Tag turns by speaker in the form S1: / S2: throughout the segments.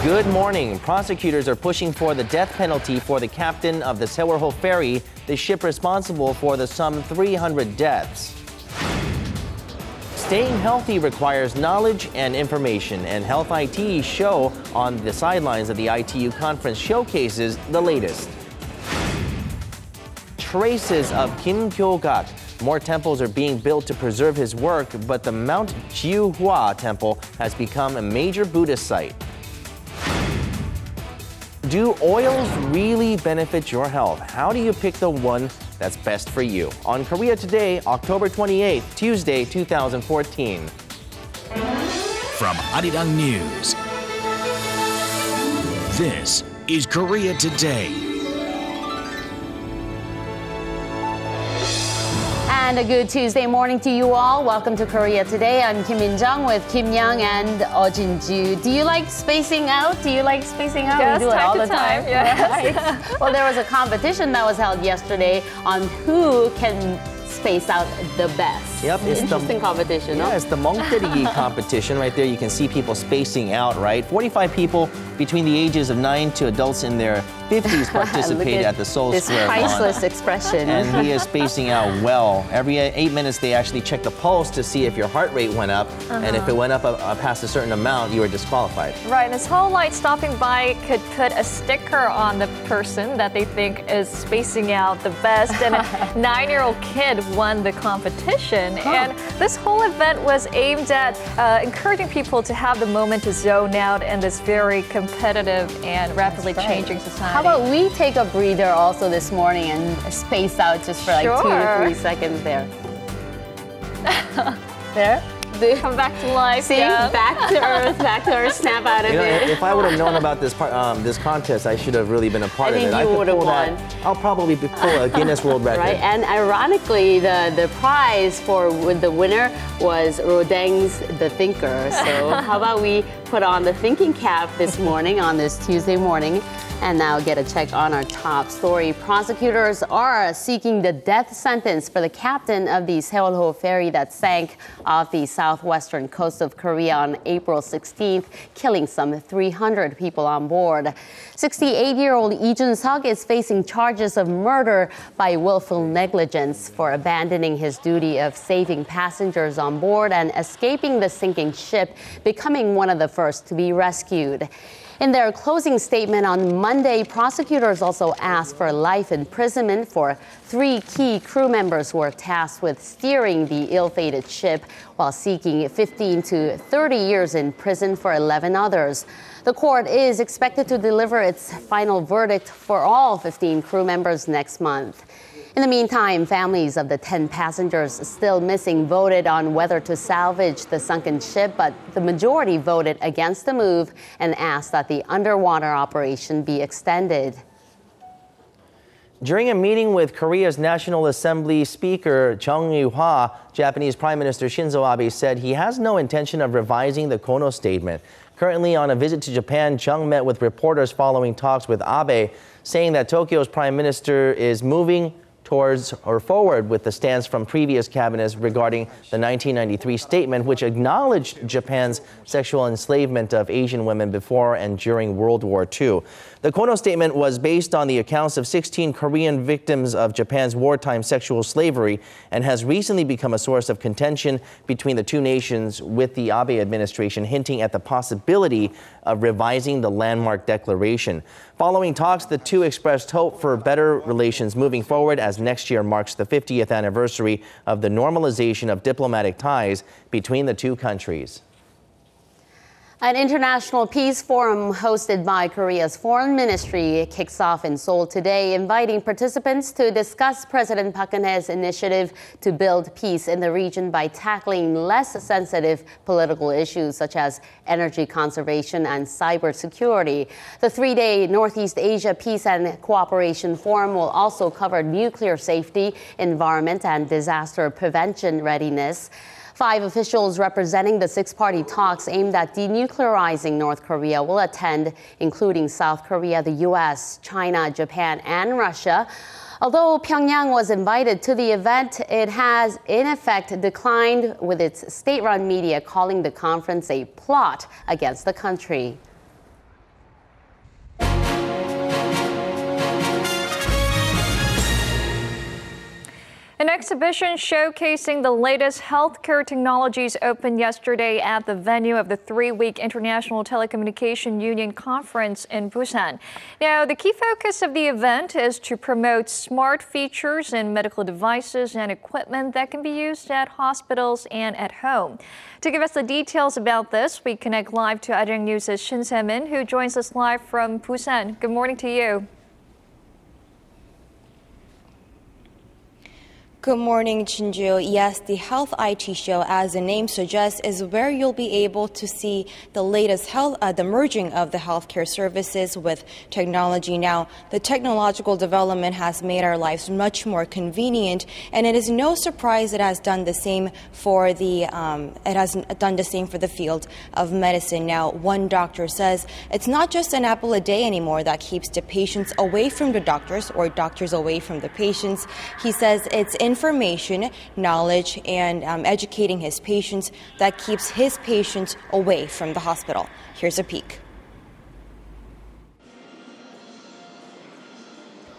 S1: Good morning. Prosecutors are pushing for the death penalty for the captain of the SO-YOUN ferry, the ship responsible for the some 300 deaths. Staying healthy requires knowledge and information, and Health IT show on the sidelines of the ITU conference showcases the latest. Traces of Kim Kyo-gak. More temples are being built to preserve his work, but the Mount Jiuhua temple has become a major Buddhist site. Do oils really benefit your health? How do you pick the one that's best for you? On Korea Today, October 28th, Tuesday, 2014.
S2: From Arirang News, this is Korea Today.
S3: And a good Tuesday morning to you all. Welcome to Korea Today. I'm Kim In-jung with Kim Young and Jin-ju. Do you like spacing out?
S4: Yes,
S3: We do it all the time.
S4: Yes.
S3: Right? Well, there was a competition that was held yesterday on who can space out the best.
S1: Yep, it's
S3: interesting competition.
S1: Yeah, it's the Mongterigi competition. Right there, you can see people spacing out, right? 45 people between the ages of 9 to adults in their 50s participated at the Seoul Square
S3: This priceless expression.
S1: And he is spacing out well. Every 8 minutes, they actually check the pulse to see if your heart rate went up. And if it went up past a certain amount, you were disqualified.
S4: Right, and this whole stopping by could put a sticker on the person that they think is spacing out the best. And a 9-year-old kid won the competition. And this whole event was aimed at encouraging people to have the moment to zone out in this very competitive and rapidly changing society.
S3: How about we take a breather also this morning and space out just for 2 to 3 seconds there. There?
S4: Come back to life.
S3: See, back to earth, snap out of it.
S1: If I would have known about this this contest, I should have really been a part of it.
S3: I think you would have won.
S1: I'll probably pull a Guinness World Record.
S3: Right, and ironically, the prize for the winner was Rodeng's The Thinker. So how about we put on the thinking cap this morning on this Tuesday morning. And now get a check on our top story. Prosecutors are seeking the death sentence for the captain of the SO-YOUN ferry that sank off the southwestern coast of Korea on April 16th, killing some 300 people on board. 68-year-old Lee Jun-seok is facing charges of murder by willful negligence for abandoning his duty of saving passengers on board and escaping the sinking ship, becoming one of the first to be rescued. In their closing statement on Monday, prosecutors also asked for life imprisonment for 3 key crew members who were tasked with steering the ill-fated ship, while seeking 15 to 30 years in prison for 11 others. The court is expected to deliver its final verdict for all 15 crew members next month. In the meantime, families of the 10 passengers still missing voted on whether to salvage the sunken ship, but the majority voted against the move and asked that the underwater operation be extended.
S1: During a meeting with Korea's National Assembly Speaker Chung Eui-hwa, Japanese Prime Minister Shinzo Abe said he has no intention of revising the Kono statement. Currently on a visit to Japan, Chung met with reporters following talks with Abe, saying that Tokyo's Prime Minister is moving towards or forward with the stance from previous cabinets regarding the 1993 statement, which acknowledged Japan's sexual enslavement of Asian women before and during World War II. The Kono statement was based on the accounts of 16 Korean victims of Japan's wartime sexual slavery and has recently become a source of contention between the two nations, with the Abe administration hinting at the possibility of revising the landmark declaration. Following talks, the two expressed hope for better relations moving forward as next year marks the 50th anniversary of the normalization of diplomatic ties between the two countries.
S3: An international peace forum hosted by Korea's foreign ministry kicks off in Seoul today, inviting participants to discuss President Park Geun-hye's initiative to build peace in the region by tackling less sensitive political issues such as energy conservation and cybersecurity. The 3-day Northeast Asia Peace and Cooperation Forum will also cover nuclear safety, environment, and disaster prevention readiness. 5 officials representing the 6-party talks aimed at denuclearizing North Korea will attend, including South Korea, the U.S., China, Japan, and Russia. Although Pyongyang was invited to the event, it has in effect declined, with its state-run media calling the conference a plot against the country.
S4: An exhibition showcasing the latest healthcare technologies opened yesterday at the venue of the 3-week International Telecommunication Union Conference in Busan. Now, the key focus of the event is to promote smart features in medical devices and equipment that can be used at hospitals and at home. To give us the details about this, we connect live to Arirang News' Shin Se-min, who joins us live from Busan. Good morning to you.
S5: Good morning, Chinju. Yes, the Health IT Show, as the name suggests, is where you'll be able to see the latest the merging of the healthcare services with technology. Now, the technological development has made our lives much more convenient, and it is no surprise it has done the same for the field of medicine. Now, one doctor says it's not just an apple a day anymore that keeps the patients away from the doctors or doctors away from the patients. He says it's information, knowledge, and educating his patients that keeps his patients away from the hospital. Here's a peek.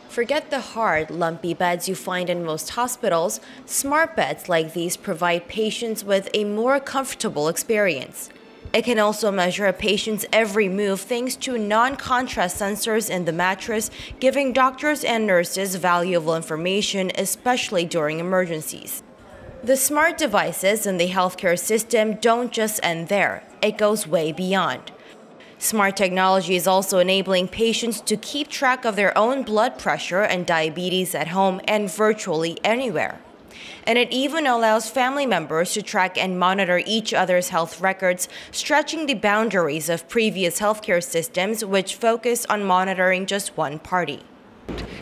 S5: Forget the hard, lumpy beds you find in most hospitals. Smart beds like these provide patients with a more comfortable experience. It can also measure a patient's every move thanks to non-contrast sensors in the mattress, giving doctors and nurses valuable information, especially during emergencies. The smart devices in the healthcare system don't just end there. It goes way beyond. Smart technology is also enabling patients to keep track of their own blood pressure and diabetes at home and virtually anywhere. And it even allows family members to track and monitor each other's health records, stretching the boundaries of previous healthcare systems, which focus on monitoring just one party.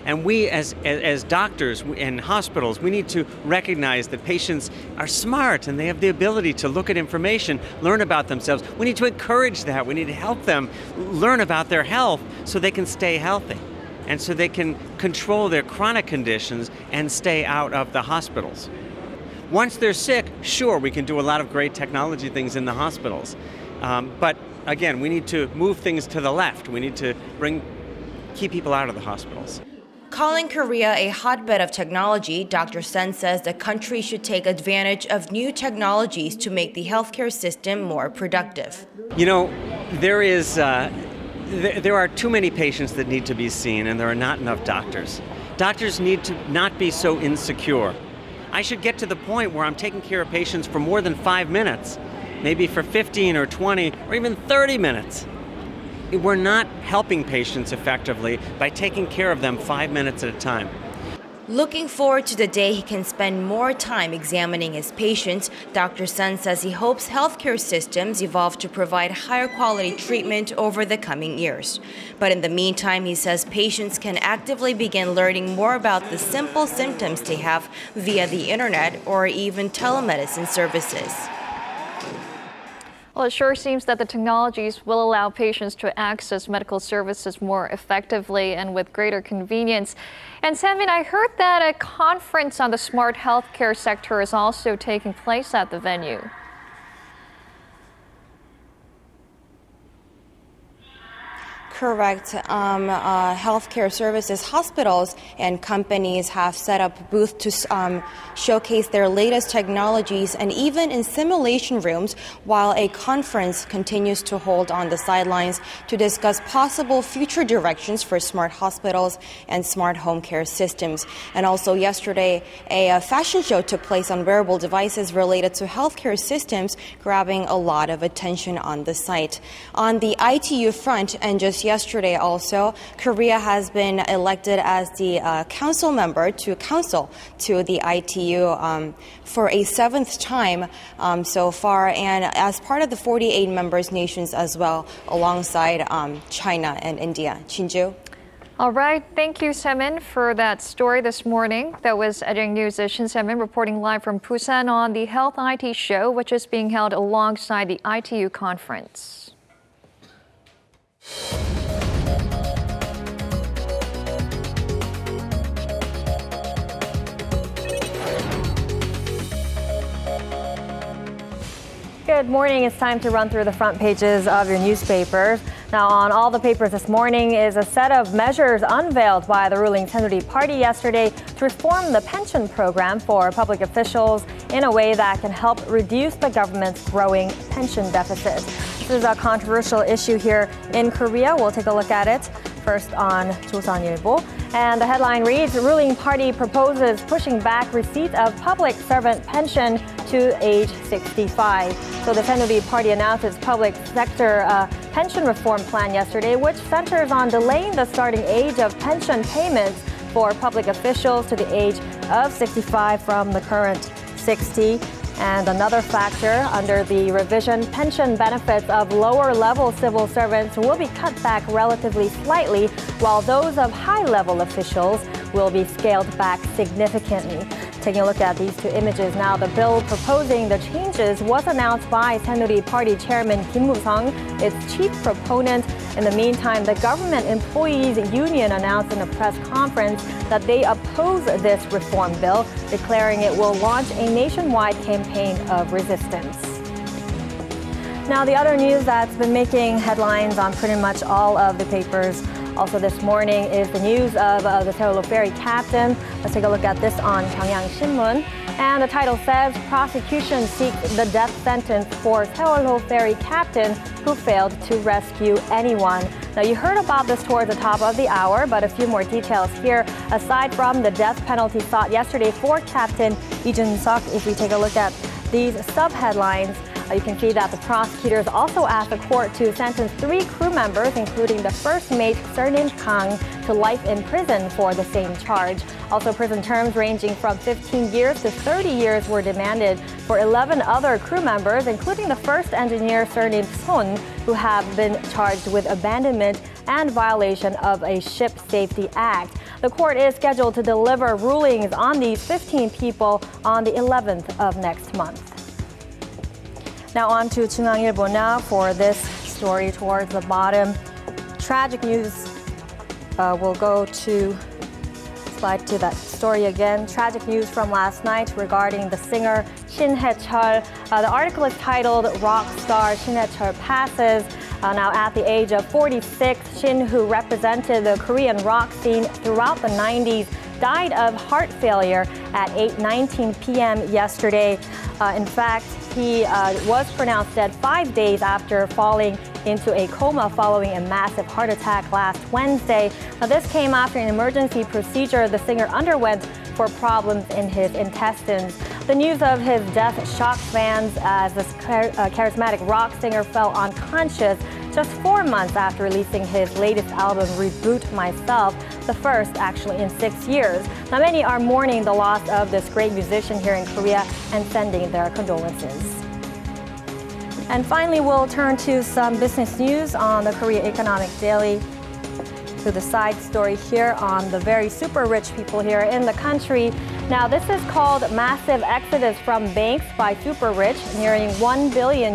S6: And we, as doctors in hospitals, we need to recognize that patients are smart and they have the ability to look at information, learn about themselves. We need to encourage that. We need to help them learn about their health so they can stay healthy, and so they can control their chronic conditions and stay out of the hospitals. Once they're sick, sure, we can do a lot of great technology things in the hospitals. But again, we need to move things to the left. We need to keep people out of the hospitals.
S5: Calling Korea a hotbed of technology, Dr. Sen says the country should take advantage of new technologies to make the healthcare system more productive.
S6: You know, there are too many patients that need to be seen, and there are not enough doctors. Doctors need to not be so insecure. I should get to the point where I'm taking care of patients for more than 5 minutes, maybe for 15 or 20 or even 30 minutes. We're not helping patients effectively by taking care of them 5 minutes at a time.
S5: Looking forward to the day he can spend more time examining his patients, Dr. Sun says he hopes healthcare systems evolve to provide higher quality treatment over the coming years. But in the meantime, he says patients can actively begin learning more about the simple symptoms they have via the internet or even telemedicine services.
S4: Well, it sure seems that the technologies will allow patients to access medical services more effectively and with greater convenience. And Se-min, I heard that a conference on the smart healthcare sector is also taking place at the venue.
S5: Correct. Healthcare services, hospitals, and companies have set up booths to showcase their latest technologies, and even in simulation rooms, while a conference continues to hold on the sidelines to discuss possible future directions for smart hospitals and smart home care systems. And also yesterday, a fashion show took place on wearable devices related to healthcare systems, grabbing a lot of attention on the site. On the ITU front, and just yesterday also, Korea has been elected as the council member to the ITU for a 7th time so far, and as part of the 48 members nations as well, alongside China and India. Chinju?
S4: All right. Thank you, Se-min, for that story this morning. That was Arirang News' Shin Se-min reporting live from Busan on the Health IT Show, which is being held alongside the ITU conference.
S7: Good morning. It's time to run through the front pages of your newspapers.
S4: Now, on all the papers this morning is a set of measures unveiled by the ruling Today Party yesterday to reform the pension program for public officials in a way that can help reduce the government's growing pension deficit. This is a controversial issue here in Korea. We'll take a look at it first on 조선일보. And the headline reads, ruling party proposes pushing back receipt of public servant pension to age 65. So the Today Party announced its public sector pension reform plan yesterday, which centers on delaying the starting age of pension payments for public officials to the age of 65 from the current 60. And another factor, under the revision, pension benefits of lower-level civil servants will be cut back relatively slightly, while those of high-level officials will be scaled back significantly. Taking a look at these two images now, the bill proposing the changes was announced by Today Party Chairman Kim Woo-sung, its chief proponent. In the meantime, the Government Employees Union announced in a press conference that they oppose this reform bill, declaring it will launch a nationwide campaign of resistance. Now, the other news that's been making headlines on pretty much all of the papers also this morning is the news of the Seoul ferry captain. Let's take a look at this on Gwanghwamun Shinmun. And the title says, prosecution seeks the death sentence for Seoul ferry captain who failed to rescue anyone. Now, you heard about this towards the top of the hour, but a few more details here. Aside from the death penalty sought yesterday for Captain Lee Jun-suk, if we take a look at these sub-headlines, you can see that the prosecutors also asked the court to sentence 3 crew members, including the first mate, surnamed Kang, to life in prison for the same charge. Also, prison terms ranging from 15 years to 30 years were demanded for 11 other crew members, including the first engineer, surnamed Son, who have been charged with abandonment and violation of a Ship Safety Act. The court is scheduled to deliver rulings on these 15 people on the 11th of next month. Now on to 중앙일보 now for this story towards the bottom. Tragic news. We'll go to slide to that story again. Tragic news from last night regarding the singer Shin Hae-chul. The article is titled Rock Star Shin Hae-chul Passes. Now at the age of 46, Shin, who represented the Korean rock scene throughout the 90s, died of heart failure at 8:19 p.m. yesterday. In fact, he was pronounced dead 5 days after falling into a coma following a massive heart attack last Wednesday. Now, this came after an emergency procedure the singer underwent for problems in his intestines. The news of his death shocked fans as this charismatic rock singer fell unconscious just 4 months after releasing his latest album, Reboot Myself, the first actually in 6 years. Now, many are mourning the loss of this great musician here in Korea and sending their condolences. And finally, we'll turn to some business news on the Korea Economic Daily. To the side story here on the very super rich people here in the country. Now, this is called Massive Exodus from Banks by Super Rich, nearing $1 billion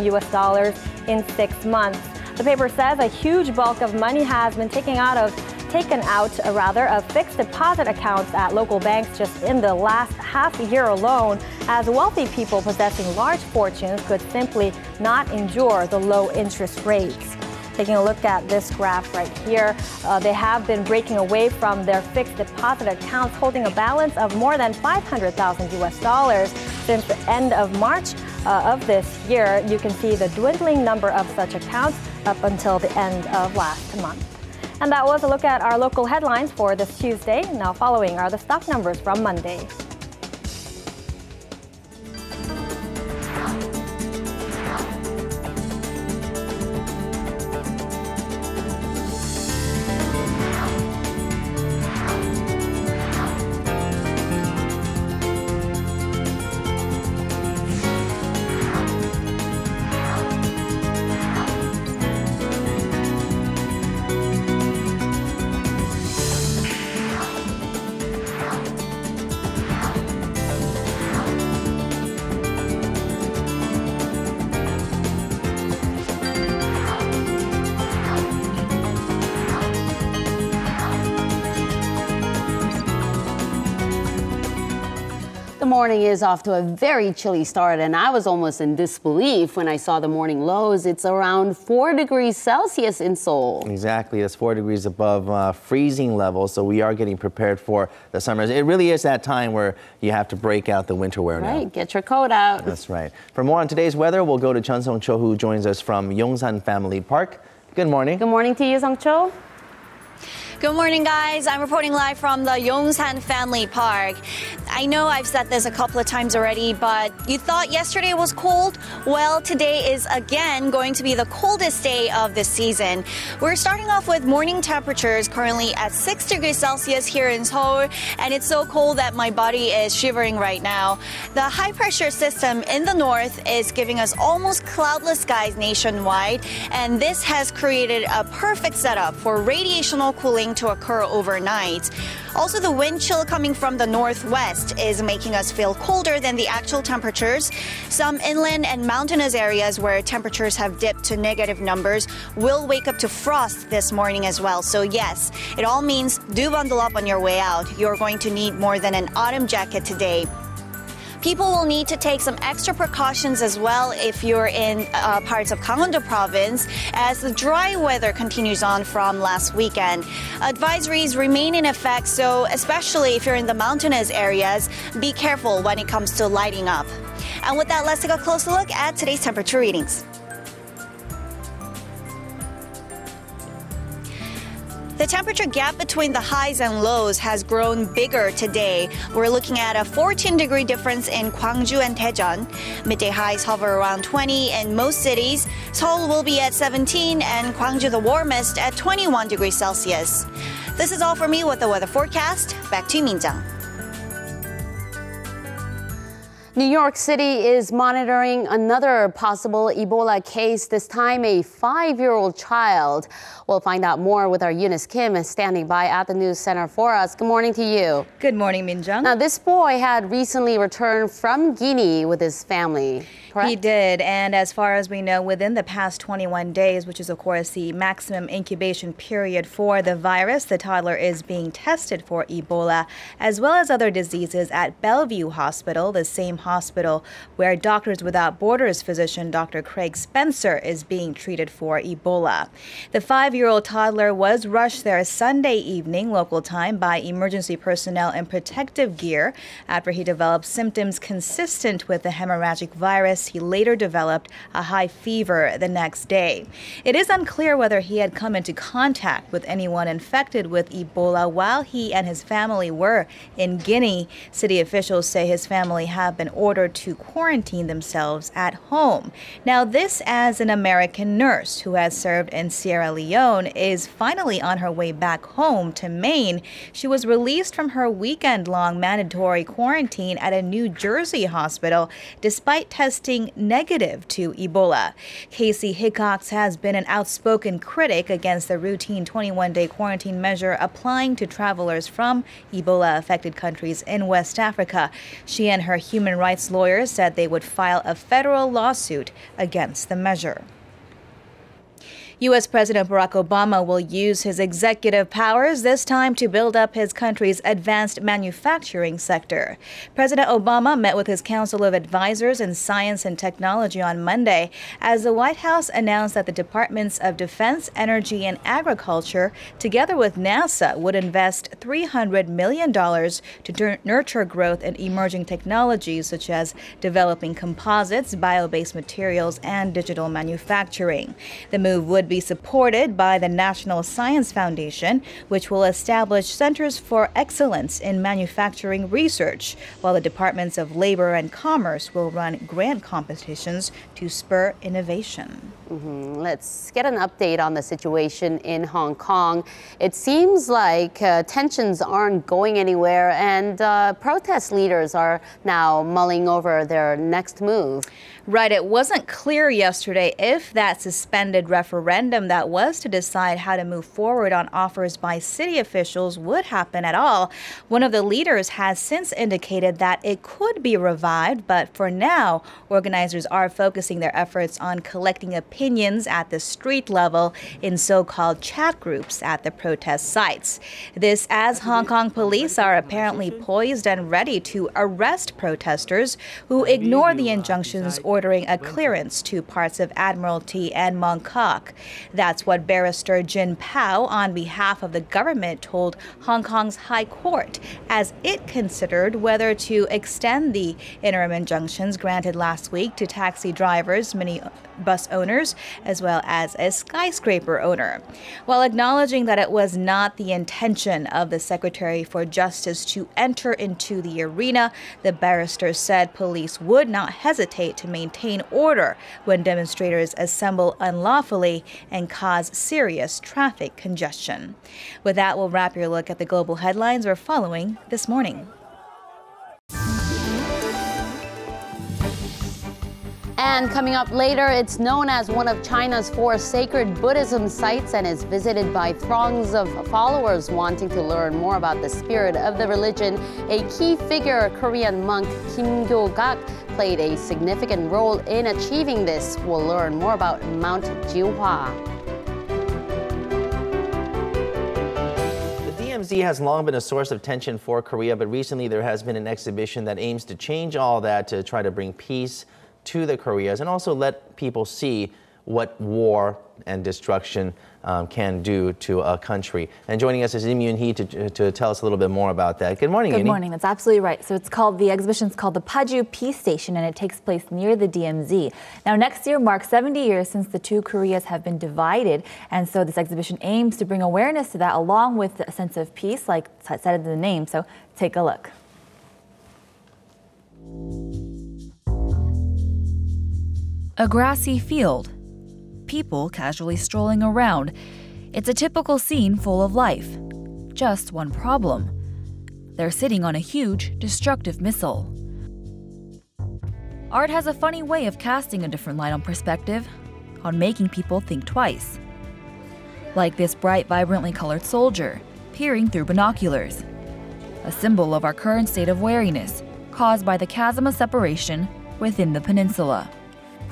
S4: in 6 months. The paper says a huge bulk of money has been taken out of fixed deposit accounts at local banks just in the last half year alone, as wealthy people possessing large fortunes could simply not endure the low interest rates. Taking a look at this graph right here, they have been breaking away from their fixed deposit accounts, holding a balance of more than $500,000 since the end of March of this year. You can see the dwindling number of such accounts up until the end of last month. And that was a look at our local headlines for this Tuesday. Now following are the stock numbers from Monday.
S3: The morning is off to a very chilly start, and I was almost in disbelief when I saw the morning lows. It's around 4 degrees Celsius in Seoul.
S1: Exactly. That's 4 degrees above freezing levels, so we are getting prepared for the summer. It really is that time where you have to break out the winter wear now.
S3: Right, get your coat out.
S1: That's right. For more on today's weather, we'll go to Chun Song-cho, who joins us from Yongsan Family Park. Good morning.
S3: Good morning to you, Song-cho.
S7: Good morning, guys. I'm reporting live from the Yongsan Family Park. I know I've said this a couple of times already, but you thought yesterday was cold? Well, today is again going to be the coldest day of the season. We're starting off with morning temperatures currently at 6 degrees Celsius here in Seoul, and it's so cold that my body is shivering right now. The high pressure system in the north is giving us almost cloudless skies nationwide, and this has created a perfect setup for radiational cooling to occur overnight. Also, the wind chill coming from the northwest is making us feel colder than the actual temperatures. Some inland and mountainous areas where temperatures have dipped to negative numbers will wake up to frost this morning as well. So yes, it all means do bundle up on your way out. You're going to need more than an autumn jacket today. People will need to take some extra precautions as well if you're in parts of Gangwon-do province as the dry weather continues on from last weekend. Advisories remain in effect, so especially if you're in the mountainous areas, be careful when it comes to lighting up. And with that, let's take a closer look at today's temperature readings. The temperature gap between the highs and lows has grown bigger today. We're looking at a 14-degree difference in Gwangju and Daejeon. Midday highs hover around 20 in most cities. Seoul will be at 17 and Gwangju the warmest at 21 degrees Celsius. This is all for me with the weather forecast. Back to you, Minjang.
S3: New York City is monitoring another possible Ebola case, this time a 5-year-old child. We'll find out more with our Eunice Kim standing by at the news center for us. Good morning to you.
S8: Good morning, Minjung.
S3: Now, this boy had recently returned from Guinea with his family, correct?
S8: He did, and as far as we know, within the past 21 days, which is, of course, the maximum incubation period for the virus, the toddler is being tested for Ebola, as well as other diseases at Bellevue Hospital, the same hospital where Doctors Without Borders physician Dr. Craig Spencer is being treated for Ebola. The 5-year-old toddler was rushed there Sunday evening, local time, by emergency personnel in protective gear after he developed symptoms consistent with the hemorrhagic virus. He later developed a high fever the next day. It is unclear whether he had come into contact with anyone infected with Ebola while he and his family were in Guinea. City officials say his family have been ordered to quarantine themselves at home. Now, this as an American nurse who has served in Sierra Leone is finally on her way back home to Maine. She was released from her weekend-long mandatory quarantine at a New Jersey hospital despite testing negative to Ebola. Casey Hickox has been an outspoken critic against the routine 21-day quarantine measure applying to travelers from Ebola-affected countries in West Africa. She and her human rights lawyers said they would file a federal lawsuit against the measure. U.S. President Barack Obama will use his executive powers this time to build up his country's advanced manufacturing sector. President Obama met with his Council of Advisors in Science and Technology on Monday as the White House announced that the Departments of Defense, Energy, and Agriculture, together with NASA, would invest $300 million to nurture growth in emerging technologies such as developing composites, bio-based materials, and digital manufacturing. The move would be supported by the National Science Foundation, which will establish centers for excellence in manufacturing research, while the Departments of Labor and Commerce will run grant competitions to spur innovation.
S3: Let's get an update on the situation in Hong Kong. It seems like tensions aren't going anywhere, and protest leaders are now mulling over their next move.
S8: Right, it wasn't clear yesterday if that suspended referendum referendum that was to decide how to move forward on offers by city officials would happen at all. One of the leaders has since indicated that it could be revived, but for now, organizers are focusing their efforts on collecting opinions at the street level in so-called chat groups at the protest sites. This as Hong Kong police are apparently poised and ready to arrest protesters who ignore the injunctions ordering a clearance to parts of Admiralty and Mong Kok. That's what Barrister Jin Pao, on behalf of the government, told Hong Kong's High Court as it considered whether to extend the interim injunctions granted last week to taxi drivers, minibus owners, as well as a skyscraper owner. While acknowledging that it was not the intention of the Secretary for Justice to enter into the arena, the barrister said police would not hesitate to maintain order when demonstrators assemble unlawfully and cause serious traffic congestion. With that, we'll wrap your look at the global headlines we're following this morning.
S3: And coming up later, it's known as one of China's 4 sacred Buddhism sites and is visited by throngs of followers wanting to learn more about the spirit of the religion. A key figure, Korean monk Kim Gyo-gak, played a significant role in achieving this. We'll learn more about Mount Jiuhua.
S1: The DMZ has long been a source of tension for Korea, but recently there has been an exhibition that aims to change all that to try to bring peace to the Koreas and also let people see what war and destruction can do to a country. And joining us is Im Yoon-hee to tell us a little bit more about that. Good morning,
S9: Good morning. That's absolutely right. So the exhibition's called the Parkview Peace Station, and it takes place near the DMZ. Now, next year marks 70 years since the two Koreas have been divided, and so this exhibition aims to bring awareness to that along with a sense of peace, like it said in the name. So take a look.
S10: A grassy field. People casually strolling around. It's a typical scene full of life. Just one problem. They're sitting on a huge, destructive missile. Art has a funny way of casting a different light on perspective, on making people think twice. Like this bright, vibrantly colored soldier, peering through binoculars. A symbol of our current state of wariness, caused by the chasm of separation within the peninsula.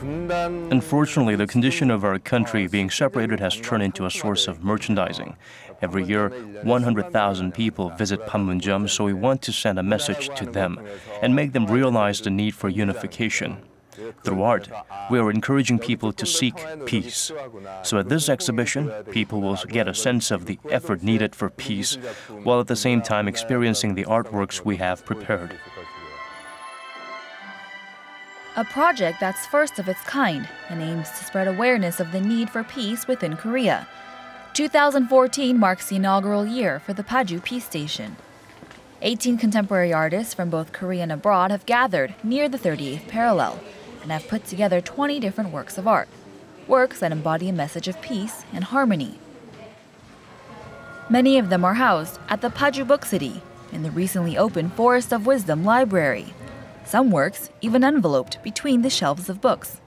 S11: Unfortunately, the condition of our country being separated has turned into a source of merchandising. Every year, 100,000 people visit Panmunjom, so we want to send a message to them and make them realize the need for unification. Through art, we are encouraging people to seek peace. So at this exhibition, people will get a sense of the effort needed for peace, while at the same time experiencing the artworks we have prepared.
S10: A project that's first of its kind and aims to spread awareness of the need for peace within Korea. 2014 marks the inaugural year for the Parkview Peace Station. 18 contemporary artists from both Korea and abroad have gathered near the 38th parallel and have put together 20 different works of art, works that embody a message of peace and harmony. Many of them are housed at the Parkview Book City in the recently opened Forest of Wisdom Library. Some works even enveloped between the shelves of books.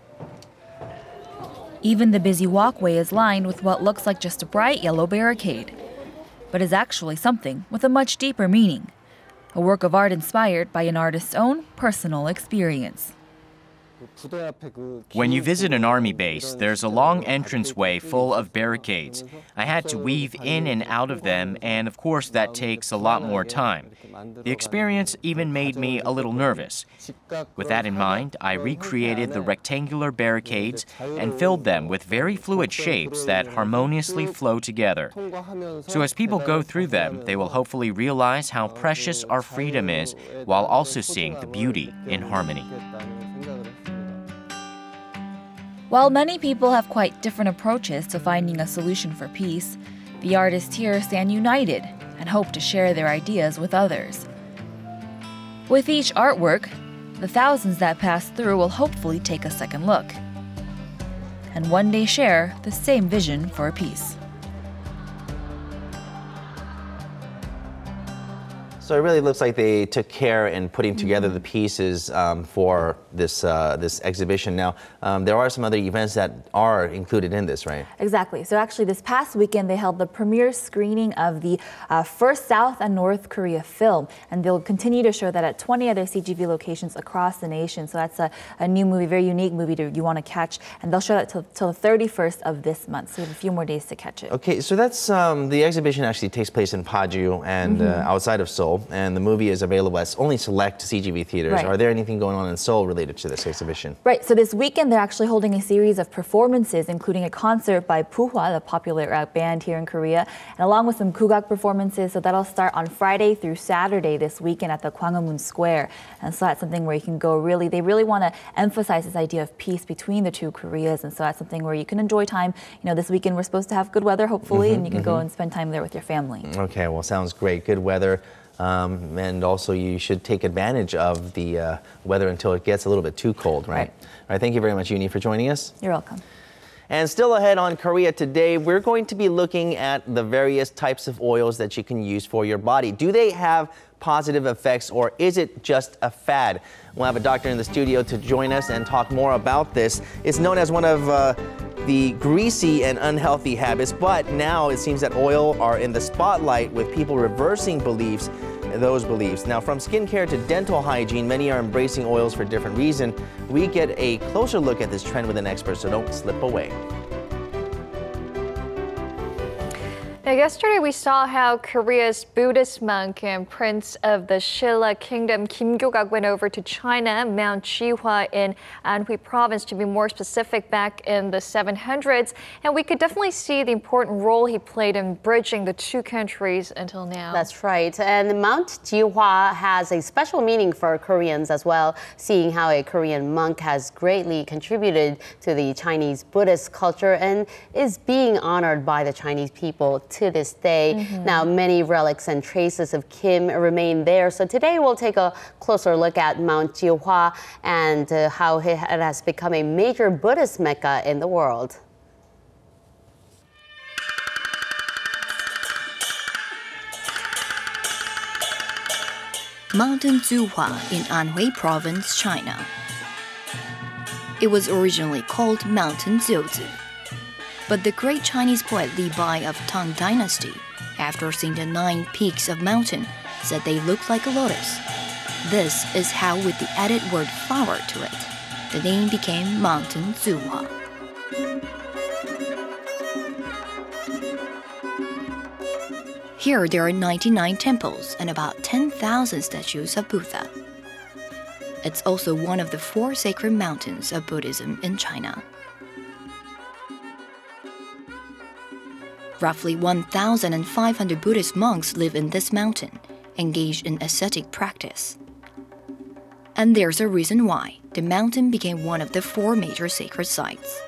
S10: Even the busy walkway is lined with what looks like just a bright yellow barricade, but is actually something with a much deeper meaning, a work of art inspired by an artist's own personal experience.
S12: When you visit an army base, there's a long entranceway full of barricades. I had to weave in and out of them, and of course that takes a lot more time. The experience even made me a little nervous. With that in mind, I recreated the rectangular barricades and filled them with very fluid shapes that harmoniously flow together. So as people go through them, they will hopefully realize how precious our freedom is, while also seeing the beauty in harmony.
S10: While many people have quite different approaches to finding a solution for peace, the artists here stand united and hope to share their ideas with others. With each artwork, the thousands that pass through will hopefully take a second look and one day share the same vision for peace.
S1: So it really looks like they took care in putting together the pieces for this exhibition. Now, there are some other events that are included in this, right?
S9: Exactly. So actually this past weekend they held the premiere screening of the first South and North Korea film, and they'll continue to show that at 20 other CGV locations across the nation. So that's a new movie, very unique movie you want to catch, and they'll show that till the 31st of this month. So you have a few more days to catch it.
S1: Okay, so that's the exhibition actually takes place in Parkview and outside of Seoul. And the movie is available at only select CGV theaters.
S9: Right.
S1: Are there anything going on in Seoul related to this exhibition?
S9: Right, so this weekend they're actually holding a series of performances, including a concert by Puhwa, the popular band here in Korea, and along with some kugak performances. So that'll start on Friday through Saturday this weekend at the Gwanghwamun Square. And so that's something where you can go they really want to emphasize this idea of peace between the two Koreas. And so that's something where you can enjoy time. You know, this weekend we're supposed to have good weather, hopefully, and you can go and spend time there with your family.
S1: Okay, well, sounds great. Good weather. And also you should take advantage of the weather until it gets a little bit too cold, right? All right, thank you very much, Uni, for joining us.
S9: You're welcome.
S1: And still ahead on Korea Today, we're going to be looking at the various types of oils that you can use for your body. Do they have positive effects, or is it just a fad? We'll have a doctor in the studio to join us and talk more about this. It's known as one of the greasy and unhealthy habits, but now it seems that oil are in the spotlight with people reversing those beliefs. Now, from skincare to dental hygiene, many are embracing oils for different reasons. We get a closer look at this trend with an expert, so don't slip away.
S4: Now, yesterday we saw how Korea's Buddhist monk and prince of the Shilla Kingdom, Kim Gyo-gak, went over to China, Mount Jiuhua in Anhui province, to be more specific, back in the 700s. And we could definitely see the important role he played in bridging the two countries until now.
S3: That's right. And Mount Jiuhua has a special meaning for Koreans as well, seeing how a Korean monk has greatly contributed to the Chinese Buddhist culture and is being honored by the Chinese people to this day. Now, many relics and traces of Kim remain there. So today we'll take a closer look at Mount Jiuhua and how it has become a major Buddhist Mecca in the world.
S13: Mountain Jiuhua in Anhui province, China. It was originally called Mountain Jiuzi. But the great Chinese poet Li Bai of Tang Dynasty, after seeing the 9 peaks of mountain, said they looked like a lotus. This is how, with the added word flower to it, the name became Mountain Jiuhua. Here there are 99 temples and about 10,000 statues of Buddha. It's also one of the 4 sacred mountains of Buddhism in China. Roughly 1,500 Buddhist monks live in this mountain, engaged in ascetic practice. And there's a reason why the mountain became one of the 4 major sacred sites.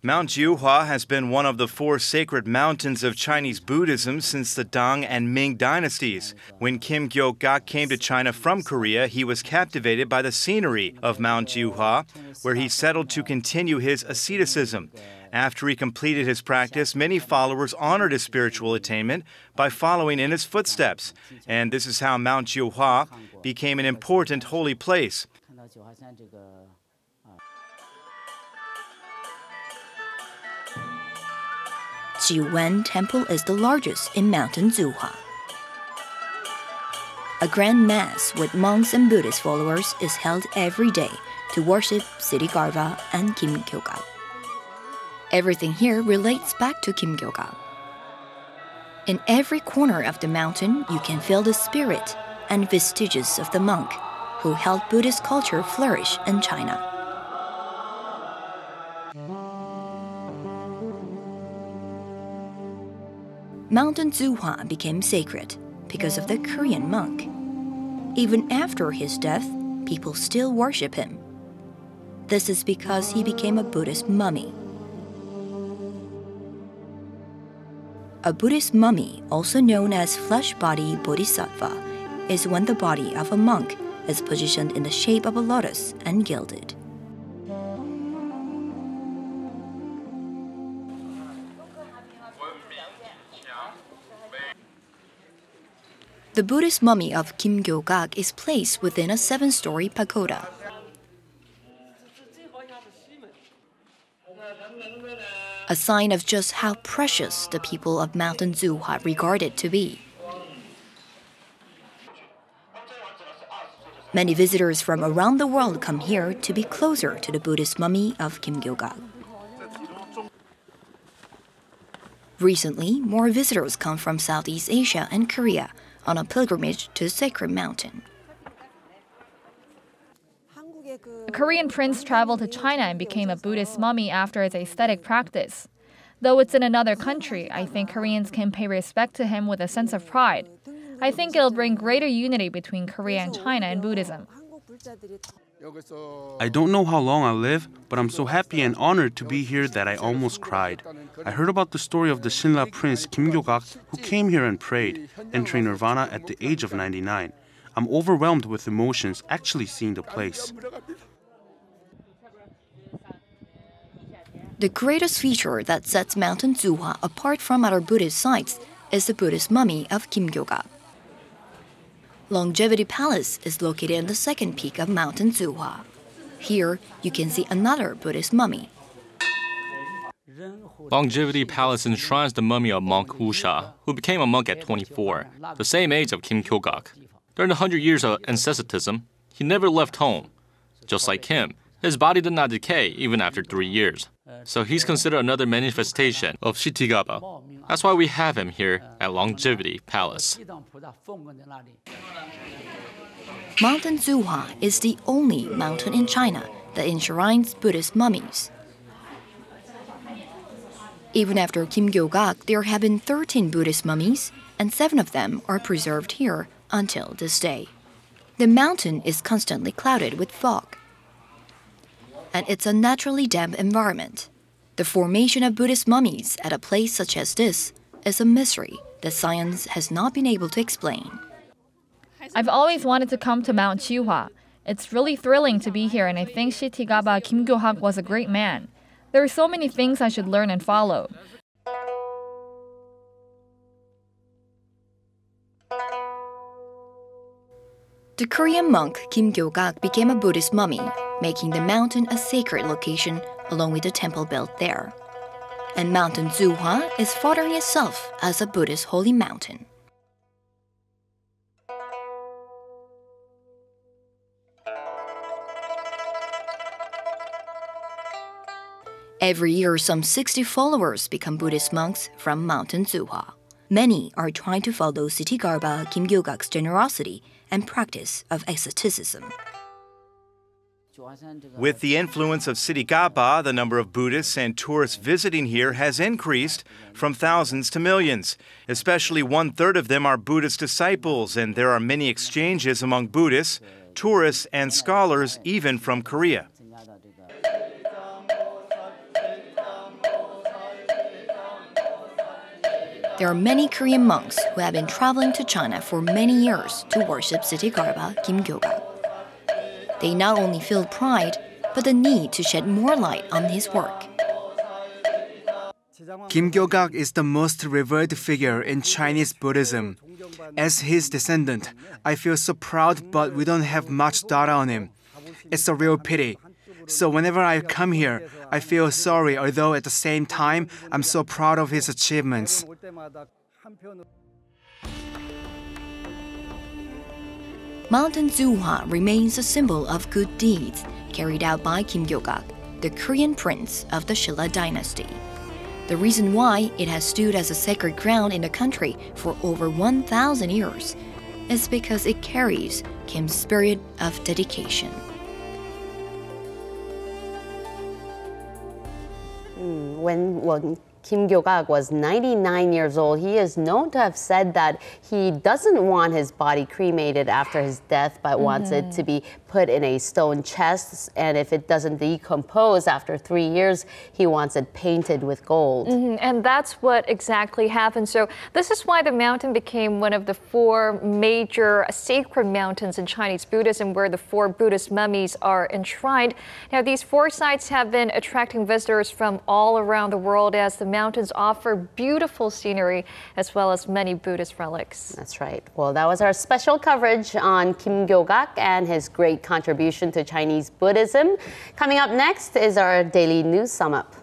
S14: Mount Jiuhua has been one of the 4 sacred mountains of Chinese Buddhism since the Tang and Ming dynasties. When Kim Gyo-gak came to China from Korea, he was captivated by the scenery of Mount Jiuhua, where he settled to continue his asceticism. After he completed his practice, many followers honored his spiritual attainment by following in his footsteps. And this is how Mount Jiuhua became an important holy place.
S13: Jiuwen Temple is the largest in Mountain Jiuhua. A grand mass with monks and Buddhist followers is held every day to worship Siddhi Garva and Kim Gyo-gak. Everything here relates back to Kim Gyo-gak. In every corner of the mountain, you can feel the spirit and vestiges of the monk who helped Buddhist culture flourish in China. Mountain Jiuhua became sacred because of the Korean monk. Even after his death, people still worship him. This is because he became a Buddhist mummy. A Buddhist mummy, also known as flesh body bodhisattva, is when the body of a monk is positioned in the shape of a lotus and gilded. The Buddhist mummy of Kim Gyo-gak is placed within a 7-story pagoda. A sign of just how precious the people of Mountain Jiuhua regard it to be. Many visitors from around the world come here to be closer to the Buddhist mummy of Kim Gyo-gak. Recently, more visitors come from Southeast Asia and Korea on a pilgrimage to the sacred mountain.
S4: A Korean prince traveled to China and became a Buddhist mummy after his aesthetic practice. Though it's in another country, I think Koreans can pay respect to him with a sense of pride. I think it'll bring greater unity between Korea and China in Buddhism.
S15: I don't know how long I'll live, but I'm so happy and honored to be here that I almost cried. I heard about the story of the Shinla prince Kim Gyo-gak who came here and prayed, entering nirvana at the age of 99. I'm overwhelmed with emotions actually seeing the place.
S13: The greatest feature that sets Mountain Jiuhua apart from other Buddhist sites is the Buddhist mummy of Kim Gyo-gak. Longevity Palace is located in the second peak of Mountain Jiuhua. Here, you can see another Buddhist mummy.
S16: Longevity Palace enshrines the mummy of monk Wusha, who became a monk at 24, the same age of Kim Gyo-gak. During the 100 years of asceticism, he never left home. Just like him, his body did not decay even after 3 years. So he's considered another manifestation of Shitigaba. That's why we have him here at Longevity Palace.
S13: Mountain Jiuhua is the only mountain in China that enshrines Buddhist mummies. Even after Kim Gyo-gak, there have been 13 Buddhist mummies, and 7 of them are preserved here until this day. The mountain is constantly clouded with fog, and it's a naturally damp environment. The formation of Buddhist mummies at a place such as this is a mystery that science has not been able to explain.
S4: I've always wanted to come to Mount Jiuhua. It's really thrilling to be here, and I think Shitigaba Kim Gyo-gak was a great man. There are so many things I should learn and follow.
S13: The Korean monk Kim Gyo-gak became a Buddhist mummy, making the mountain a sacred location along with the temple built there. And Mountain Jiuhua is furthering itself as a Buddhist holy mountain. Every year, some 60 followers become Buddhist monks from Mountain Jiuhua. Many are trying to follow Shitigaba Kim Gyo-gak's generosity and practice of asceticism.
S14: With the influence of Shitigaba, the number of Buddhists and tourists visiting here has increased from thousands to millions. Especially 1/3 of them are Buddhist disciples, and there are many exchanges among Buddhists, tourists, and scholars, even from Korea.
S13: There are many Korean monks who have been traveling to China for many years to worship Shitigaba Kim Gyo-gak. They not only feel pride, but the need to shed more light on his work.
S17: Kim Gyo-gak is the most revered figure in Chinese Buddhism. As his descendant, I feel so proud, but we don't have much data on him. It's a real pity. So whenever I come here, I feel sorry, although at the same time, I'm so proud of his achievements.
S13: Mountain Jiuhua remains a symbol of good deeds carried out by Kim Gyo-gak, the Korean prince of the Silla dynasty. The reason why it has stood as a sacred ground in the country for over 1,000 years is because it carries Kim's spirit of dedication.
S3: When Kim Gyo-gak was 99 years old, he is known to have said that he doesn't want his body cremated after his death, but wants it to be put in a stone chest. And if it doesn't decompose after 3 years, he wants it painted with gold.
S4: And that's what exactly happened. So this is why the mountain became one of the 4 major sacred mountains in Chinese Buddhism, where the 4 Buddhist mummies are enshrined. Now, these 4 sites have been attracting visitors from all around the world as the mountains offer beautiful scenery as well as many Buddhist relics.
S3: That's right. Well, that was our special coverage on Kim Gyo-gak and his great contribution to Chinese Buddhism. Coming up next is our daily news sum up.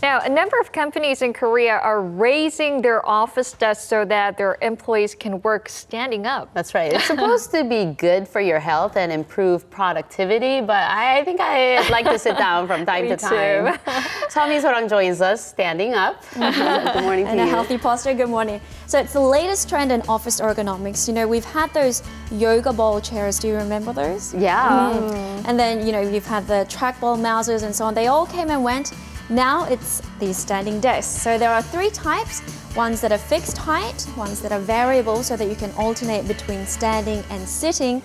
S4: Now, a number of companies in Korea are raising their office desks so that their employees can work standing up.
S3: That's right. It's supposed to be good for your health and improve productivity, but I think I'd like to sit down from time to time. Tommy Sorang joins us standing up. Good morning to
S18: and
S3: you.
S18: a healthy posture. Good morning. So it's the latest trend in office ergonomics. You know, we've had those yoga ball chairs. Do you remember those?
S3: Yeah.
S18: And then, you know, you've had the trackball mouses and so on. They all came and went. Now it's these standing desks. So there are 3 types, ones that are fixed height, ones that are variable so that you can alternate between standing and sitting.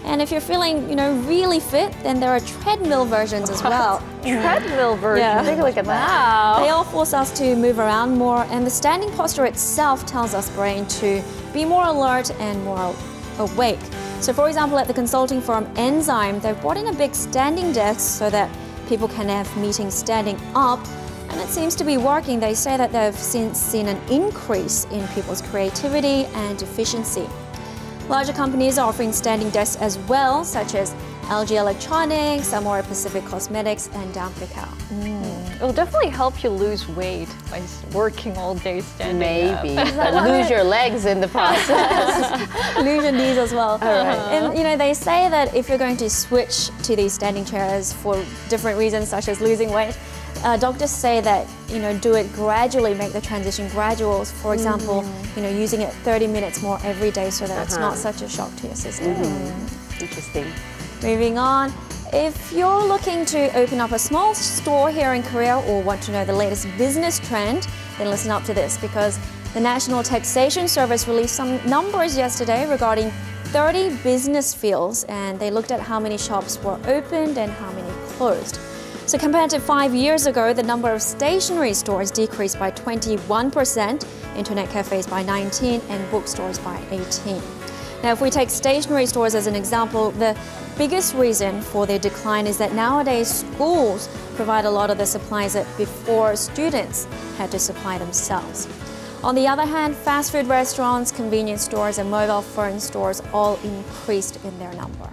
S18: And if you're feeling, you know, really fit, then there are treadmill versions as well.
S4: Treadmill version?
S18: Yeah.
S3: Take a look at that.
S18: Wow. They all force us to move around more, and the standing posture itself tells us brain to be more alert and more awake. So for example, at the consulting firm Enzyme, they've brought in a big standing desk so that people can have meetings standing up, and it seems to be working. They say that they've since seen an increase in people's creativity and efficiency. Larger companies are offering standing desks as well, such as LG Electronics, Amore Pacific Cosmetics, and Danpekao.
S4: It will definitely help you lose weight by working all day standing up.
S3: Maybe, but lose your legs in the process.
S18: Lose your knees as well.
S3: Right.
S18: And you know, they say that if you're going to switch to these standing chairs for different reasons, such as losing weight, doctors say that, you know, do it gradually, make the transition gradual. For example, you know, using it 30 minutes more every day so that it's not such a shock to your system.
S3: Interesting.
S18: Moving on. If you're looking to open up a small store here in Korea or want to know the latest business trend, then listen up to this, because the National Taxation Service released some numbers yesterday regarding 30 business fields, and they looked at how many shops were opened and how many closed. So compared to 5 years ago, the number of stationery stores decreased by 21%, internet cafes by 19%, and bookstores by 18%. Now, if we take stationery stores as an example, the biggest reason for their decline is that nowadays schools provide a lot of the supplies that before students had to supply themselves. On the other hand, fast food restaurants, convenience stores, and mobile phone stores all increased in their number.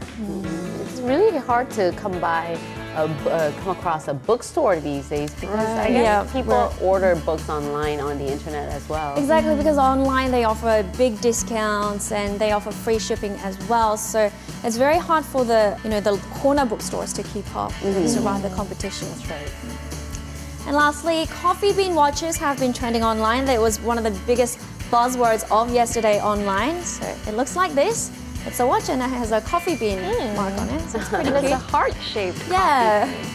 S3: It's really hard to come across a bookstore these days, because I guess people order books online on the internet as well.
S18: Exactly, because online they offer big discounts and they offer free shipping as well. So it's very hard for the corner bookstores to keep up and survive the competition.
S3: That's right.
S18: And lastly, coffee bean watches have been trending online. That was one of the biggest buzzwords of yesterday online. So it looks like this. It's a watch and it has a coffee bean mark on it. So it's pretty cute.
S4: It's a heart-shaped
S18: coffee bean.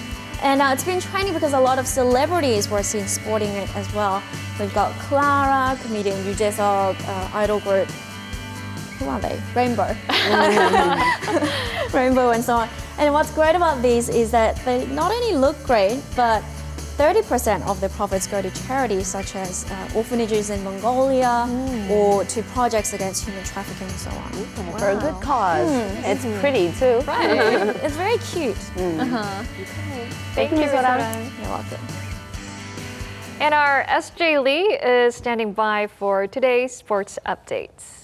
S18: And it's been trending because a lot of celebrities were seen sporting it as well. We've got Clara, comedian Yoo Jae-seok, idol group, who are they? Rainbow. Rainbow and so on. And what's great about these is that they not only look great, but 30% of the profits go to charities such as orphanages in Mongolia or to projects against human trafficking and so on.
S3: For a good cause. It's pretty too.
S18: Right. It's very cute.
S3: Okay.
S4: Thank you, Sorang.
S18: You're welcome.
S4: And our SJ Lee is standing by for today's sports updates.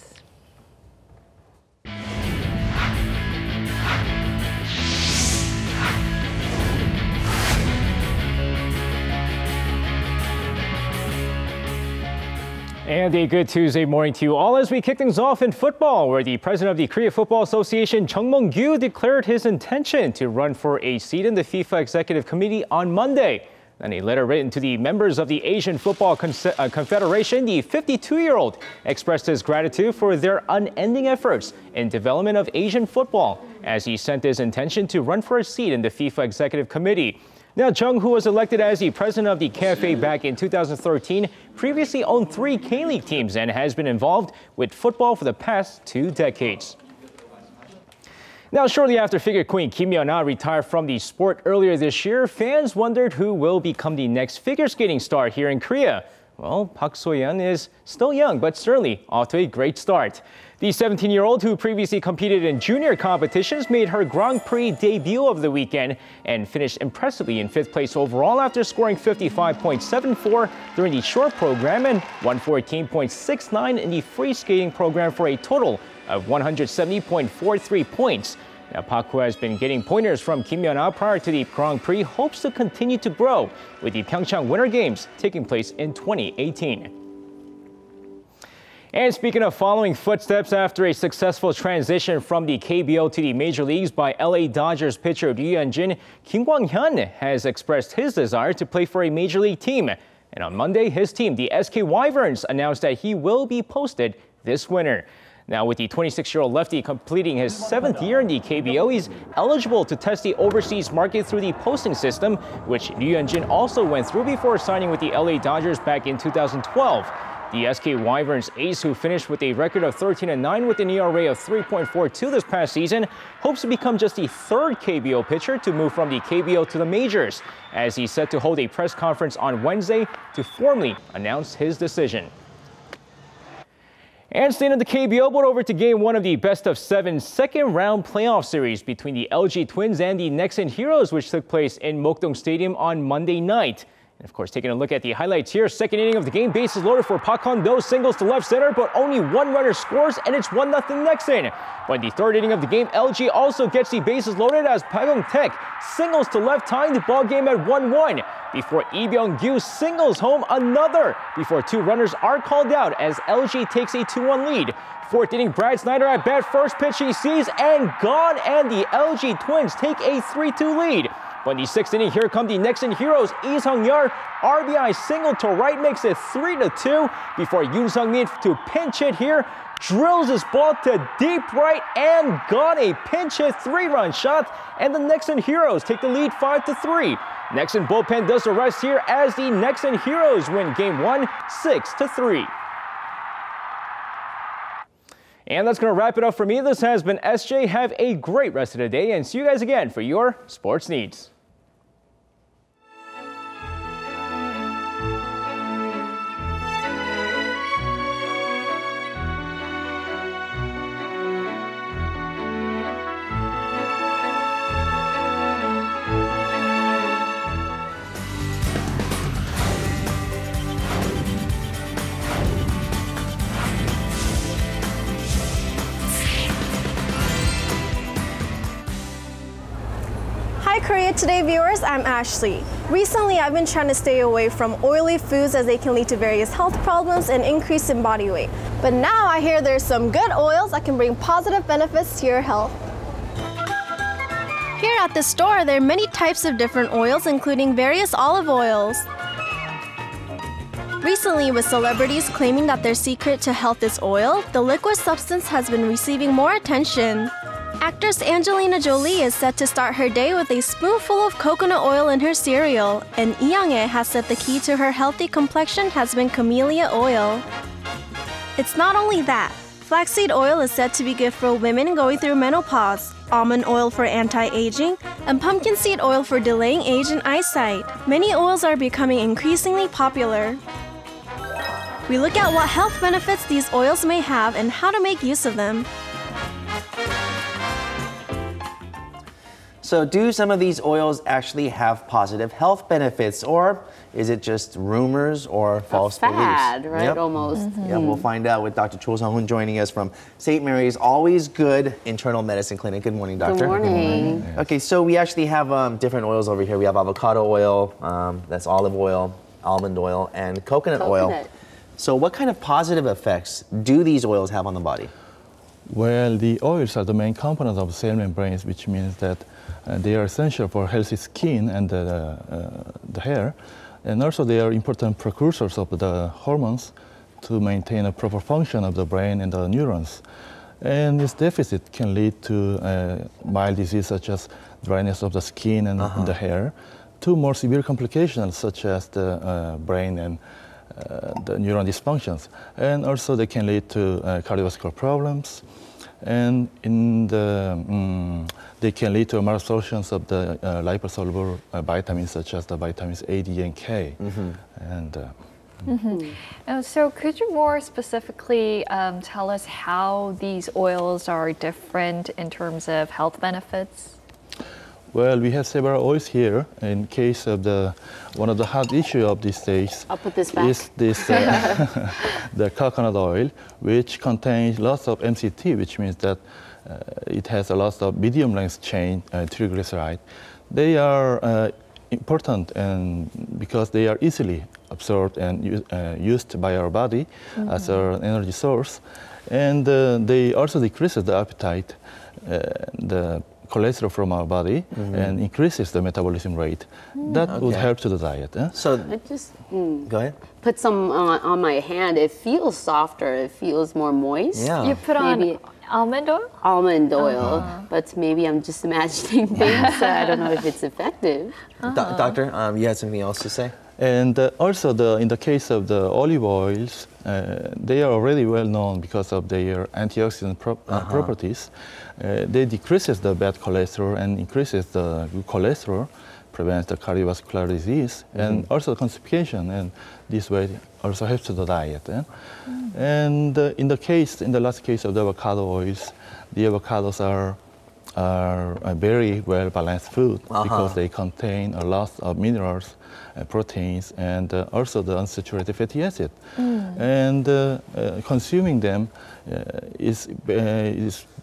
S19: And a good Tuesday morning to you all as we kick things off in football, where the president of the Korea Football Association, Chung Mong-gyu, declared his intention to run for a seat in the FIFA Executive Committee on Monday. In a letter written to the members of the Asian Football Confederation, the 52-year-old expressed his gratitude for their unending efforts in development of Asian football, as he sent his intention to run for a seat in the FIFA Executive Committee. Now, Chung, who was elected as the president of the KFA back in 2013, previously owned 3 K-League teams and has been involved with football for the past 2 decades. Now, shortly after figure queen Kim Yeon-ah retired from the sport earlier this year, fans wondered who will become the next figure skating star here in Korea. well, Park So-yeon is still young, but certainly off to a great start. The 17-year-old who previously competed in junior competitions made her Grand Prix debut of the weekend and finished impressively in 5th place overall after scoring 55.74 during the short program and 114.69 in the free skating program for a total of 170.43 points. Now, Park, who has been getting pointers from Kim Yeon-ah prior to the Grand Prix, hopes to continue to grow with the Pyeongchang Winter Games taking place in 2018. And speaking of following footsteps, after a successful transition from the KBO to the major leagues by LA Dodgers pitcher Ryu Hyun-jin, Gwanghwamun has expressed his desire to play for a major league team. And on Monday, his team, the SK Wyverns, announced that he will be posted this winter. Now, with the 26-year-old lefty completing his 7th year in the KBO, he's eligible to test the overseas market through the posting system, which Ryu Hyun-jin also went through before signing with the LA Dodgers back in 2012. The SK Wyverns ace, who finished with a record of 13-9 with an ERA of 3.42 this past season, hopes to become just the 3rd KBO pitcher to move from the KBO to the majors, as he's set to hold a press conference on Wednesday to formally announce his decision. And staying in the KBO, but over to Game 1 of the best-of-7 second-round playoff series between the LG Twins and the Nexen Heroes, which took place in Mokdong Stadium on Monday night. And of course, taking a look at the highlights here, second inning of the game, bases loaded for Park Han-do, singles to left center, but only one runner scores, and it's 1-0 Nexen. But in the third inning of the game, LG also gets the bases loaded as Pagong-taek singles to left, tying the ball game at 1-1. Before Lee Byung-gyu singles home another, before 2 runners are called out as LG takes a 2-1 lead. Fourth inning, Brad Snyder at bat, first pitch he sees, and gone, and the LG Twins take a 3-2 lead. But in the 6th inning, here come the Nexen Heroes. Lee Sung-yeol, RBI single to right, makes it 3-2 before Yoon Sung-min to pinch hit here, drills his ball to deep right and gone, a pinch hit 3-run shot, and the Nexen Heroes take the lead 5-3. Nexen bullpen does the rest here as the Nexen Heroes win Game 1 6-3. And that's going to wrap it up for me. This has been SJ. Have a great rest of the day and see you guys again for your sports needs.
S20: Korea Today viewers, I'm Ashley. Recently, I've been trying to stay away from oily foods as they can lead to various health problems and increase in body weight. But now I hear there's some good oils that can bring positive benefits to your health. Here at the store, there are many types of different oils, including various olive oils. Recently, with celebrities claiming that their secret to health is oil, the liquid substance has been receiving more attention. Actress Angelina Jolie is set to start her day with a spoonful of coconut oil in her cereal, and Lee Young-ae has said the key to her healthy complexion has been camellia oil. It's not only that. Flaxseed oil is said to be good for women going through menopause, almond oil for anti-aging, and pumpkin seed oil for delaying age and eyesight. Many oils are becoming increasingly popular. We look at what health benefits these oils may have and how to make use of them.
S1: So do some of these oils actually have positive health benefits, or is it just rumors or false
S3: fad,
S1: beliefs?
S3: right?
S1: Yep.
S3: Almost.
S1: Yeah, we'll find out with Dr. Cho Sung-hoon joining us from St. Mary's Always Good Internal Medicine Clinic. Good morning, doctor.
S3: Good morning.
S1: Okay, so we actually have different oils over here. We have avocado oil, that's olive oil, almond oil, and coconut oil. So what kind of positive effects do these oils have on the body?
S21: Well, the oils are the main component of cell membranes, which means that they are essential for healthy skin and the hair. And also they are important precursors of the hormones to maintain a proper function of the brain and the neurons. And this deficit can lead to mild disease such as dryness of the skin and the hair, to more severe complications such as the brain and the neuron dysfunctions. And also they can lead to cardiovascular problems. And in the, they can lead to malabsorptions of the liposoluble vitamins such as the vitamins A, D, and K. And
S4: So could you more specifically tell us how these oils are different in terms of health benefits?
S21: Well, we have several oils here. In case of one of the hot issue of these days,
S3: I'll put this back.
S21: is this the coconut oil, which contains lots of MCT, which means that it has a lot of medium length chain triglyceride. They are important and because they are easily absorbed and used by our body as an energy source, and they also decrease the appetite, the cholesterol from our body, and increases the metabolism rate. That would help to the diet.
S1: So
S3: I just
S1: go ahead.
S3: put some on my hand. It feels softer. It feels more moist.
S1: Yeah.
S4: You put on almond oil?
S3: Almond oil, but maybe I'm just imagining things. So I don't know if it's effective.
S1: Doctor, you had something else to say?
S21: And also, in the case of the olive oils, they are already well known because of their antioxidant properties. They decreases the bad cholesterol and increases the good cholesterol, prevents the cardiovascular disease, and also constipation. And this way also helps to the diet. And in the last case of the avocado oils, the avocados are a very well balanced food because they contain a lot of minerals, proteins, and also the unsaturated fatty acid. And consuming them is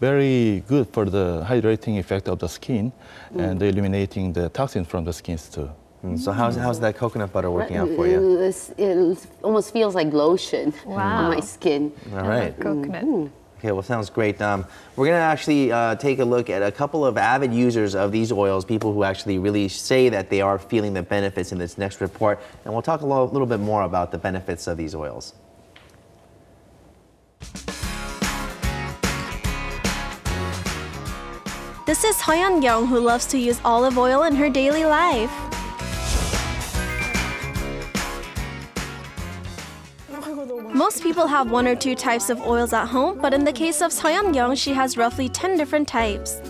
S21: very good for the hydrating effect of the skin and eliminating the toxins from the skins too.
S1: So how's that coconut butter working out for you?
S3: It almost feels like lotion on my skin.
S1: All right.
S4: Coconut.
S1: Okay, well, sounds great. We're going to actually take a look at a couple of avid users of these oils, people who actually really say that they are feeling the benefits in this next report. And we'll talk a little bit more about the benefits of these oils.
S20: This is SO-YOUN, who loves to use olive oil in her daily life. Most people have one or two types of oils at home, but in the case of SO-YOUN, she has roughly 10 different types.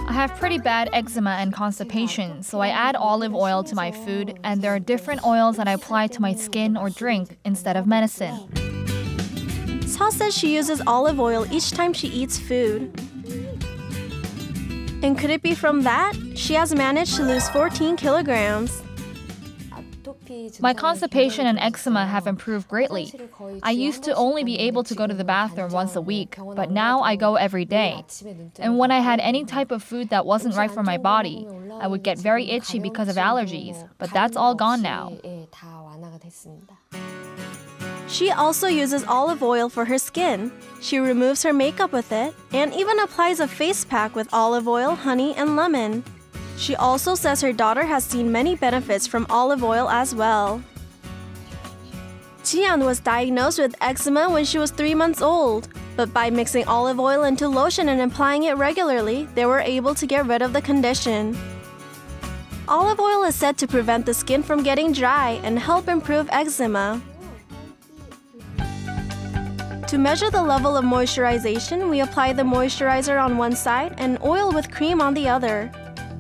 S10: I have pretty bad eczema and constipation, so I add olive oil to my food, and there are different oils that I apply to my skin or drink instead of medicine.
S20: Sa says she uses olive oil each time she eats food. And could it be from that? She has managed to lose 14 kilograms.
S10: My constipation and eczema have improved greatly. I used to only be able to go to the bathroom once a week, but now I go every day. And when I had any type of food that wasn't right for my body, I would get very itchy because of allergies, but that's all gone now.
S20: She also uses olive oil for her skin. She removes her makeup with it and even applies a face pack with olive oil, honey, and lemon. She also says her daughter has seen many benefits from olive oil as well. Jian was diagnosed with eczema when she was 3 months old, but by mixing olive oil into lotion and applying it regularly, they were able to get rid of the condition. Olive oil is said to prevent the skin from getting dry and help improve eczema. To measure the level of moisturization, we apply the moisturizer on one side and oil with cream on the other.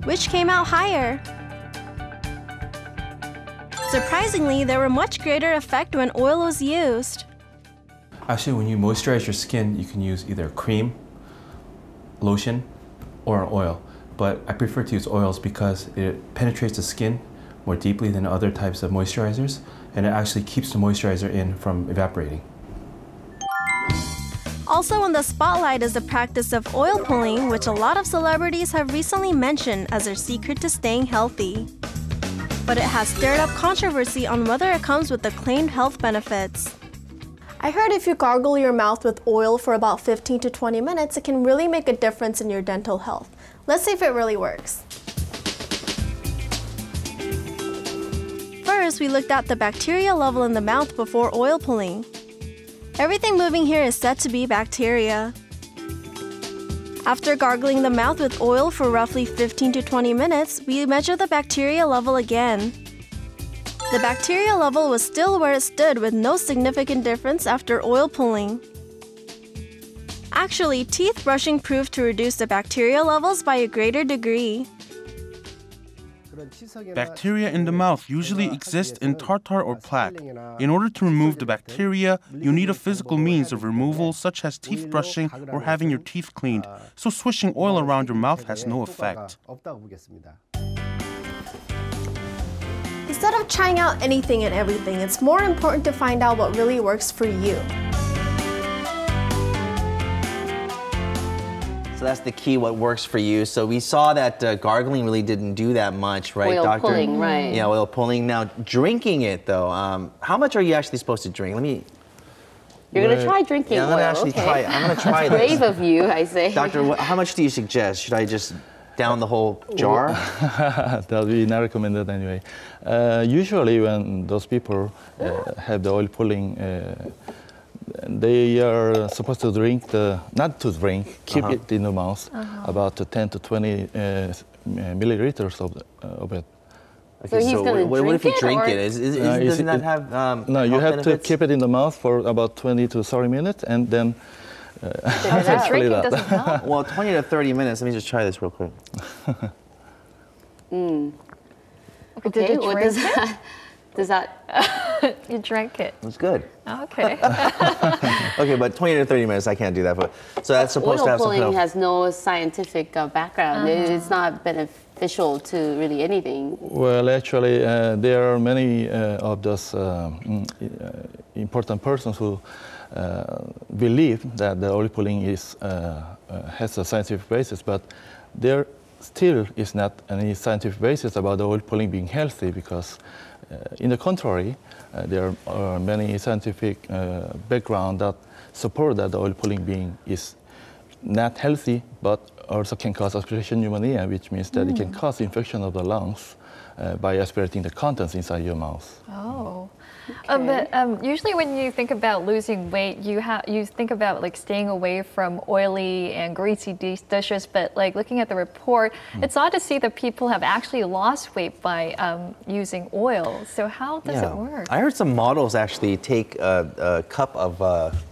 S20: Which came out higher? Surprisingly, there were much greater effect when oil was used.
S2: Actually, when you moisturize your skin, you can use either cream, lotion, or an oil. But I prefer to use oils because it penetrates the skin more deeply than other types of moisturizers, and it actually keeps the moisturizer in from evaporating.
S20: Also in the spotlight is the practice of oil pulling, which a lot of celebrities have recently mentioned as their secret to staying healthy. But it has stirred up controversy on whether it comes with the claimed health benefits.
S22: I heard if you gargle your mouth with oil for about 15 to 20 minutes, it can really make a difference in your dental health. Let's see if it really works.
S20: First, we looked at the bacteria level in the mouth before oil pulling. Everything moving here is said to be bacteria. After gargling the mouth with oil for roughly 15 to 20 minutes, we measure the bacteria level again. The bacteria level was still where it stood with no significant difference after oil pulling. Actually, teeth brushing proved to reduce the bacteria levels by a greater degree.
S15: Bacteria in the mouth usually exist in tartar or plaque. In order to remove the bacteria, you need a physical means of removal such as teeth brushing or having your teeth cleaned, so swishing oil around your mouth has no effect.
S22: Instead of trying out anything and everything, it's more important to find out what really works for you.
S1: So that's the key, what works for you. So we saw that gargling really didn't do that much, right,
S3: oil
S1: doctor?
S3: Pulling, right.
S1: Yeah, oil pulling. Now, drinking it, though, how much are you actually supposed to drink?
S3: You're going to try drinking
S1: I'm
S3: oil.
S1: Gonna actually try. I'm going to try
S3: That's
S1: this.
S3: brave of you, I say.
S1: Doctor, how much do you suggest? Should I just down the whole jar?
S21: That would be not recommended anyway. Usually when those people have the oil pulling, they are supposed to drink not to drink, keep it in the mouth, about 10 to 20 milliliters of it.
S1: Okay, so what if you drink it? Does it not have
S21: no, you have
S1: benefits?
S21: to keep it in the mouth for about 20 to 30 minutes and then
S4: drinking doesn't help.
S1: Well, 20 to 30 minutes. Let me just try this real quick.
S3: Okay, what does that? Does that?
S4: You drank it.
S1: It's good.
S4: Okay.
S1: Okay, but 20 to 30 minutes, I can't do that. But so that's supposed to have some
S3: oil pulling
S1: kind of...
S3: has no scientific background. It's not beneficial to really anything.
S21: Well, actually, there are many of those important persons who believe that the oil pulling has a scientific basis, but there still is not any scientific basis about the oil pulling being healthy because, in the contrary, there are many scientific background that support that the oil pulling being is not healthy, but also can cause aspiration pneumonia, which means that it can cause infection of the lungs by aspirating the contents inside your mouth.
S4: Oh. But usually when you think about losing weight, you think about like staying away from oily and greasy dishes. But like looking at the report, it's odd to see that people have actually lost weight by using oil. So how does it work?
S1: I heard some models actually take a cup of,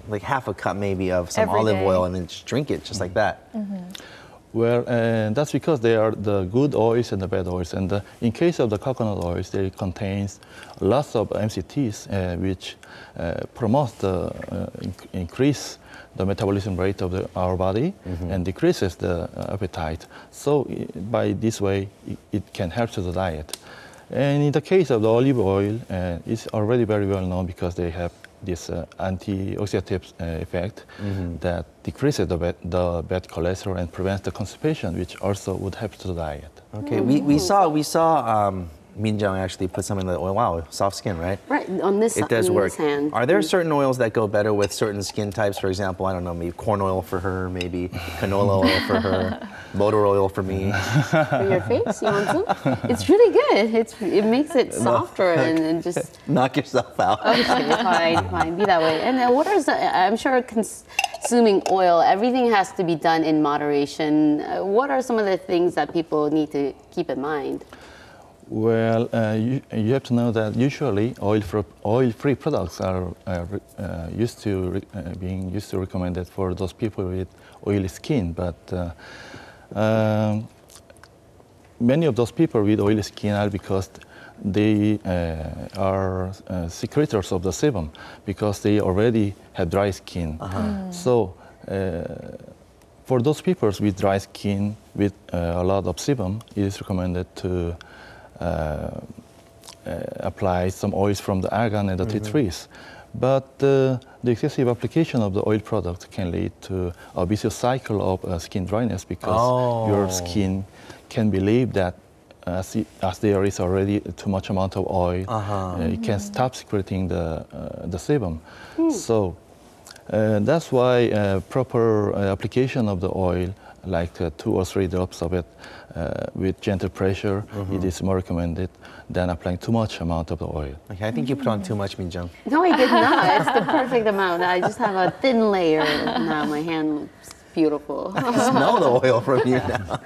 S1: like half a cup maybe of some olive oil and then just drink it just like that.
S21: Well, that's because they are the good oils and the bad oils. And in case of the coconut oils, they contains lots of MCTs, which promotes the increase the metabolism rate of our body and decreases the appetite. So by this way, it can help to the diet. And in the case of the olive oil, it's already very well known because they have this antioxidant effect that decreases the bad cholesterol and prevents the constipation, which also would help to the diet.
S1: Okay, we saw Minjung actually put some in the oil. Wow, soft skin, right?
S3: Right, on this
S1: it does work.
S3: This hand.
S1: Are there certain oils that go better with certain skin types? For example, I don't know, maybe corn oil for her, maybe canola oil for her, motor oil for me.
S3: For your face, you want to? It's really good. It makes it softer and just...
S1: Knock yourself out.
S3: Okay, fine, be that way. And what are I'm sure consuming oil, everything has to be done in moderation. What are some of the things that people need to keep in mind?
S21: Well, you have to know that usually oil-free products are being recommended for those people with oily skin. But many of those people with oily skin are because they are secretors of the sebum because they already have dry skin. So for those people with dry skin with a lot of sebum, it is recommended to apply some oils from the argan and the tea trees. But the excessive application of the oil products can lead to a vicious cycle of skin dryness because your skin can believe that as there is already too much amount of oil, it can stop secreting the sebum. So that's why proper application of the oil, like 2 or 3 drops of it with gentle pressure, it is more recommended than applying too much amount of the oil.
S1: Okay, I think you put on too much, Minjung.
S3: No, I did not. It's the perfect amount. I just have a thin layer. Now my hand looks beautiful.
S1: I smell the oil from you now.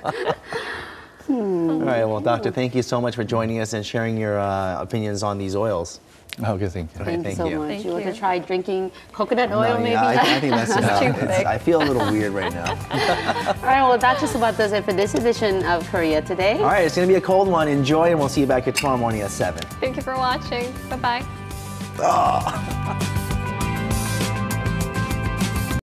S1: All right, well, Doctor, thank you so much for joining us and sharing your opinions on these oils.
S21: Okay, thank you.
S1: Okay,
S3: Thanks so much.
S4: Thank
S3: you want
S4: you.
S3: to try drinking coconut oil, maybe?
S1: Yeah, I think that's
S4: Too thick.
S1: I feel a little weird right now.
S3: All right, well, that just about does it for this edition of Korea Today.
S1: All right, it's going to be a cold one. Enjoy, and we'll see you back here tomorrow morning at 7.
S4: Thank you for watching. Bye-bye.
S1: Oh.